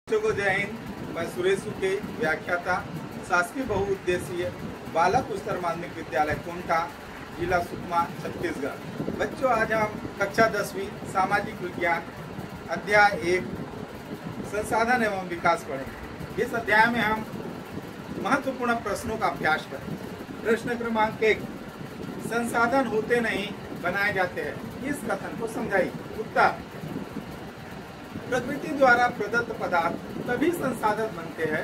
बच्चों को जय हिंद। मैं सुरेश सुके, व्याख्याता, शासकीय बहुउद्देशीय बालक उच्चतर माध्यमिक विद्यालय कोंटा, जिला सुकमा, छत्तीसगढ़। बच्चों, आज हम कक्षा 10वीं सामाजिक विज्ञान अध्याय 1 संसाधन एवं विकास पढ़ेंगे। इस अध्याय में हम महत्वपूर्ण प्रश्नों का अभ्यास करेंगे। प्रश्न क्रमांक 1, संसाधन होते नहीं बनाए जाते हैं, इस कथन को समझाइए। उत्तर, प्रकृति द्वारा प्रदत्त पदार्थ तभी संसाधन बनते हैं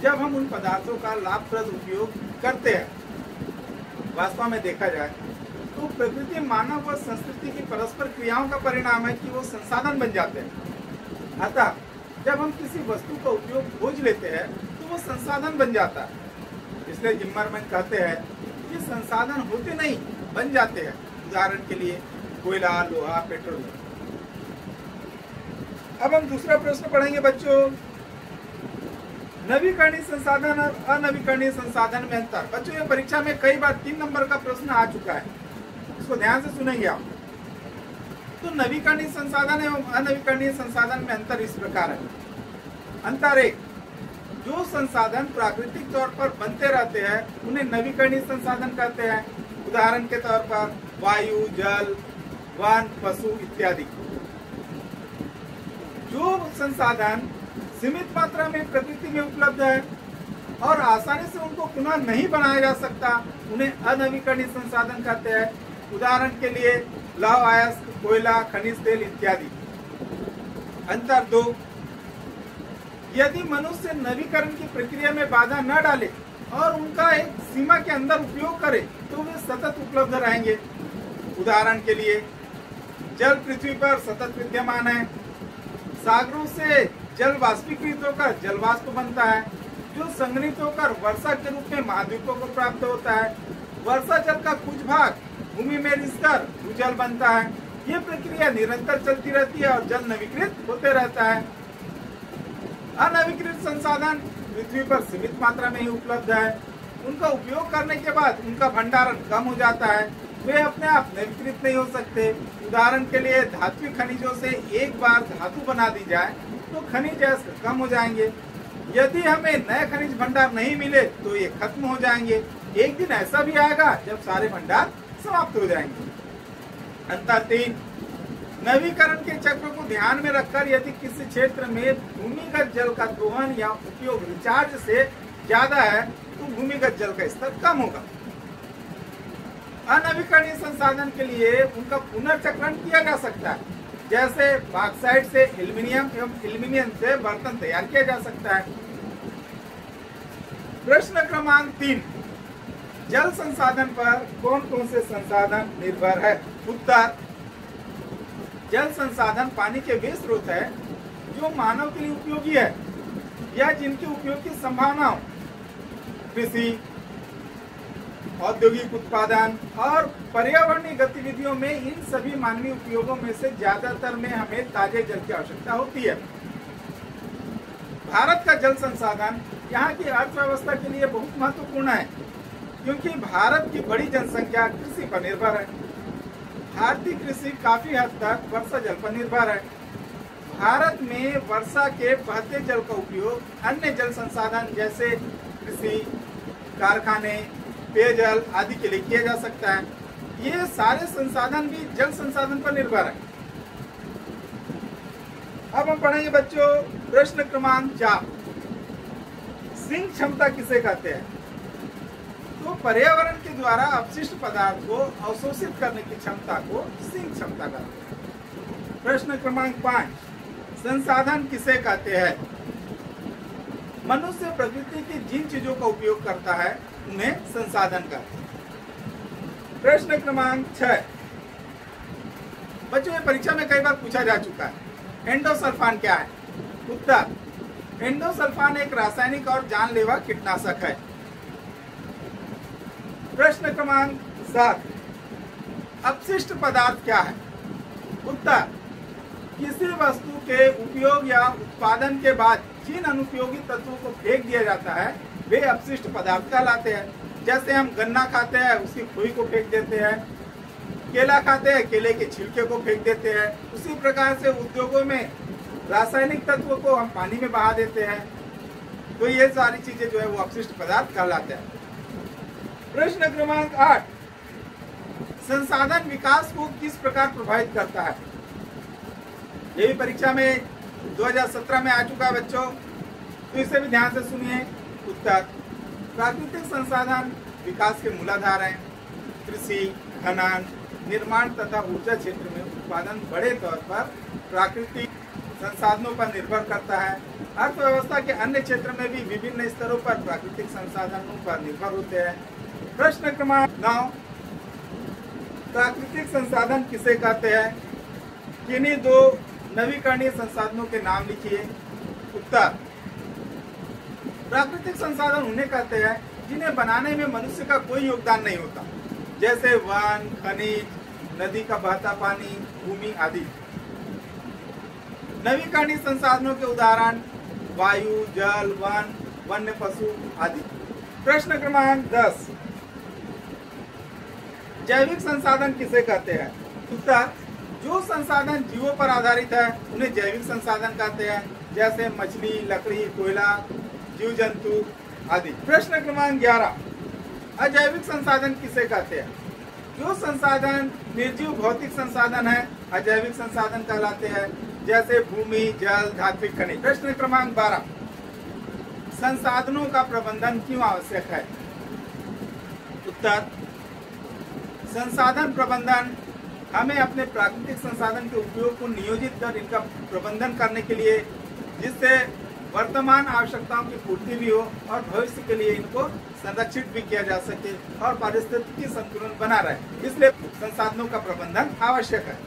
जब हम उन पदार्थों का लाभप्रद उपयोग करते हैं। वास्तव में देखा जाए तो प्रकृति मानव व संस्कृति की परस्पर क्रियाओं का परिणाम है कि वो संसाधन बन जाते हैं। अतः जब हम किसी वस्तु का उपयोग खोज लेते हैं तो वो संसाधन बन जाता है। इसलिए जिम्मरमैन कहते हैं कि संसाधन होते नहीं बन जाते हैं। उदाहरण के लिए कोयला, लोहा, पेट्रोलियम। अब हम दूसरा प्रश्न पढ़ेंगे बच्चों, नवीकरणीय संसाधन और अनवीकरणीय संसाधन में अंतर। बच्चों, ये परीक्षा में कई बार 3 नंबर का प्रश्न आ चुका है, इसको ध्यान से सुनेंगे आप। तो नवीकरणीय संसाधन एवं अनवीकरणीय संसाधन में अंतर इस प्रकार है। अंतर 1, जो संसाधन प्राकृतिक तौर पर बनते रहते हैं उन्हें नवीकरणीय संसाधन कहते हैं। उदाहरण के तौर पर वायु, जल, वन, पशु इत्यादि। जो संसाधन सीमित मात्रा में प्रकृति में उपलब्ध है और आसानी से उनको पुनः नहीं बनाया जा सकता, उन्हें अनवीकरणीय संसाधन कहते हैं। उदाहरण के लिए लौह अयस्क, कोयला, खनिज तेल इत्यादि। अंतर 2, यदि मनुष्य नवीकरण की प्रक्रिया में बाधा न डाले और उनका एक सीमा के अंदर उपयोग करे तो वे सतत उपलब्ध रहेंगे। उदाहरण के लिए जल पृथ्वी पर सतत विद्यमान है। सागरों से जल वाष्पीकृत होकर जलवाष्प बनता है, जो संघनित होकर वर्षा के रूप में महाद्वीपों को प्राप्त होता है। वर्षा जल का कुछ भाग भूमि में रिसकर भूजल बनता है। ये प्रक्रिया निरंतर चलती रहती है और जल नवीकृत होते रहता है। अनवीकृत संसाधन पृथ्वी पर सीमित मात्रा में ही उपलब्ध है। उनका उपयोग करने के बाद उनका भंडारण कम हो जाता है, वे अपने आप नवीकृत नहीं हो सकते। उदाहरण के लिए धात्विक खनिजों से एक बार धातु बना दी जाए तो खनिज अयस्क कम हो जाएंगे। यदि हमें नए खनिज भंडार नहीं मिले तो ये खत्म हो जाएंगे। एक दिन ऐसा भी आएगा जब सारे भंडार समाप्त हो जाएंगे। अंतर 3, नवीकरण के चक्र को ध्यान में रखकर यदि किसी क्षेत्र में भूमिगत जल का दोहन या उपयोग रिचार्ज से ज्यादा है तो भूमिगत जल का स्तर कम होगा। अनवीकरणीय संसाधन के लिए उनका पुनर्चक्रण किया जा सकता है, जैसे बॉक्साइट से एल्युमिनियम एवं एल्युमिनियम से बर्तन तैयार किया जा सकता है। प्रश्न क्रमांक 3, जल संसाधन पर कौन कौन से संसाधन निर्भर है। उत्तर, जल संसाधन पानी के वे स्रोत है जो मानव के लिए उपयोगी है या जिनके उपयोग की संभावना हो। कृषि, औद्योगिक उत्पादन और पर्यावरणीय गतिविधियों में इन सभी मानवीय उपयोगों में से ज्यादातर में हमें ताजे जल की आवश्यकता होती है। भारत का जल संसाधन यहाँ की अर्थव्यवस्था के लिए बहुत महत्वपूर्ण है, क्योंकि भारत की बड़ी जनसंख्या कृषि पर निर्भर है। भारतीय कृषि काफी हद तक वर्षा जल पर निर्भर है। भारत में वर्षा के बहते जल का उपयोग अन्य जल संसाधन जैसे कृषि, कारखाने, पेयजल आदि के लिए किया जा सकता है। ये सारे संसाधन भी जल संसाधन पर निर्भर है। अब हम पढ़ेंगे बच्चों प्रश्न क्रमांक 4, सिंक क्षमता किसे कहते हैं। तो पर्यावरण के द्वारा अपशिष्ट पदार्थ को अवशोषित करने की क्षमता को सिंक क्षमता कहते हैं। प्रश्न क्रमांक 5, संसाधन किसे कहते हैं। मनुष्य प्रकृति की जिन चीजों का उपयोग करता है उन्हें संसाधन कहते हैं। प्रश्न क्रमांक 6, बच्चों, ये परीक्षा में कई बार पूछा जा चुका है। एंडोसल्फान क्या है। उत्तर, एंडोसल्फान एक रासायनिक और जानलेवा कीटनाशक है। प्रश्न क्रमांक 7, अपशिष्ट पदार्थ क्या है। उत्तर, किसी वस्तु के उपयोग या उत्पादन के बाद जिन अनुपयोगी तत्वों को फेंक दिया जाता है वे अपशिष्ट पदार्थ कहलाते हैं। जैसे हम गन्ना खाते हैं, उसकी खुई को फेंक देते हैं। केला खाते हैं, केले के छिलके को फेंक देते हैं। उसी प्रकार से उद्योगों में रासायनिक तत्वों को हम पानी में बहा देते हैं, तो ये सारी चीजें जो है वो अपशिष्ट पदार्थ कहलाते हैं। प्रश्न क्रमांक 8, संसाधन विकास को किस प्रकार प्रभावित करता है? ये भी परीक्षा में 2017 में आ चुका है बच्चों, तो इसे भी ध्यान से सुनिए। उत्तर, प्राकृतिक संसाधन विकास के मूलाधार हैं। कृषि, खनन, निर्माण तथा ऊर्जा क्षेत्र में उत्पादन बड़े तौर पर प्राकृतिक संसाधनों पर निर्भर करता है। अर्थव्यवस्था के अन्य क्षेत्र में भी विभिन्न स्तरों पर प्राकृतिक संसाधनों पर निर्भर होते हैं। प्रश्न क्रमांक 9, प्राकृतिक संसाधन किसे कहते हैं? किन्हीं दो नवीकरणीय संसाधनों के नाम लिखिए। उत्तर, प्राकृतिक संसाधन उन्हें कहते हैं जिन्हें बनाने में मनुष्य का कोई योगदान नहीं होता, जैसे वन, खनिज, नदी का बहता पानी, भूमि आदि। नवीकरणीय संसाधनों के उदाहरण वायु, जल, वन, वन्य पशु आदि। प्रश्न क्रमांक 10, जैविक संसाधन किसे कहते हैं? उत्तर, जो संसाधन जीवों पर आधारित है उन्हें जैविक संसाधन कहते हैं, जैसे मछली, लकड़ी, कोयला, जीव जंतु आदि। प्रश्न क्रमांक 11, अजैविक संसाधन किसे कहते हैं? जो संसाधन निर्जीव भौतिक संसाधन है अजैविक संसाधन कहलाते हैं, जैसे भूमि, जल, धात्विक खनिज। प्रश्न क्रमांक 12, संसाधनों का प्रबंधन क्यों आवश्यक है? उत्तर, संसाधन प्रबंधन हमें अपने प्राकृतिक संसाधन के उपयोग को नियोजित कर इनका प्रबंधन करने के लिए, जिससे वर्तमान आवश्यकताओं की पूर्ति भी हो और भविष्य के लिए इनको संरक्षित भी किया जा सके और पारिस्थितिकी संतुलन बना रहे। इसलिए संसाधनों का प्रबंधन आवश्यक है।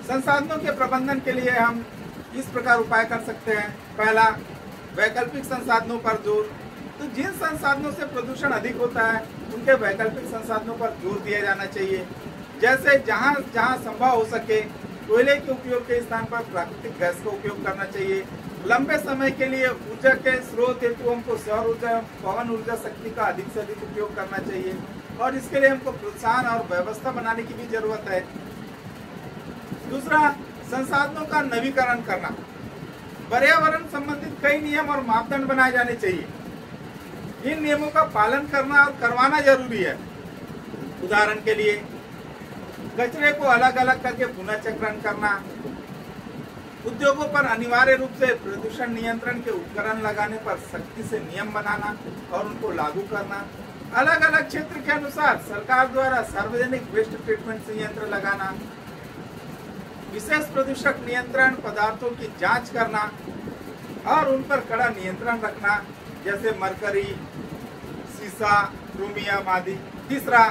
संसाधनों के प्रबंधन के लिए हम इस प्रकार उपाय कर सकते हैं। पहला, वैकल्पिक संसाधनों पर जोर। तो जिन संसाधनों से प्रदूषण अधिक होता है उनके वैकल्पिक संसाधनों पर जोर दिया जाना चाहिए, जैसे जहाँ जहाँ संभव हो सके कोयले के उपयोग के स्थान पर प्राकृतिक गैस का उपयोग करना चाहिए। लंबे समय के लिए ऊर्जा के स्रोत हेतु हमको सौर ऊर्जा, पवन ऊर्जा शक्ति का अधिक से अधिक उपयोग करना चाहिए और इसके लिए हमको प्रोत्साहन और व्यवस्था बनाने की भी जरूरत है। दूसरा, संसाधनों का नवीकरण करना। पर्यावरण संबंधित कई नियम और मापदंड बनाए जाने चाहिए। इन नियमों का पालन करना और करवाना जरूरी है। उदाहरण के लिए, कचरे को अलग अलग करके पुनः चक्रण करना, उद्योगों पर अनिवार्य रूप से प्रदूषण नियंत्रण के उपकरण लगाने पर सख्ती से नियम बनाना और उनको लागू करना, अलग अलग क्षेत्र के अनुसार सरकार द्वारा सार्वजनिक वेस्ट ट्रीटमेंट संयंत्र लगाना, विशेष प्रदूषक नियंत्रण पदार्थों की जांच करना और उन पर कड़ा नियंत्रण रखना, जैसे मरकरी, सीसा, क्रोमियम आदि। तीसरा,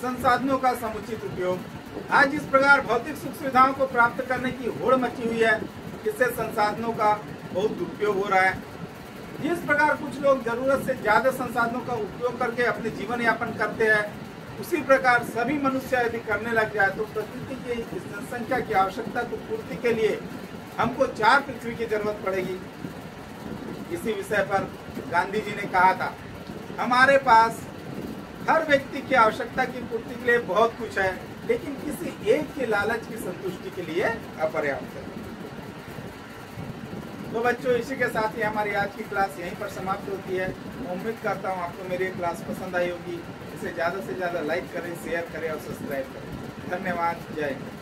संसाधनों का समुचित उपयोग। आज इस प्रकार भौतिक सुख सुविधाओं को प्राप्त करने की होड़ मची हुई है, इससे संसाधनों का बहुत दुरुपयोग हो रहा है। जिस प्रकार कुछ लोग जरूरत से ज्यादा संसाधनों का उपयोग करके अपने जीवन यापन करते हैं, उसी प्रकार सभी मनुष्य यदि करने लग जाए तो प्रकृति की इस जनसंख्या की आवश्यकता को पूर्ति के लिए हमको 4 पृथ्वी की जरूरत पड़ेगी। इसी विषय पर गांधी जी ने कहा था, हमारे पास हर व्यक्ति की आवश्यकता की पूर्ति के लिए बहुत कुछ है, लेकिन किसी एक के लालच की संतुष्टि के लिए अपर्याप्त है। तो बच्चों, इसी के साथ ही हमारी आज की क्लास यहीं पर समाप्त होती है। मैं उम्मीद करता हूँ आपको मेरी क्लास पसंद आई होगी। इसे ज़्यादा से ज़्यादा लाइक करें, शेयर करें और सब्सक्राइब करें। धन्यवाद। जय हिंद।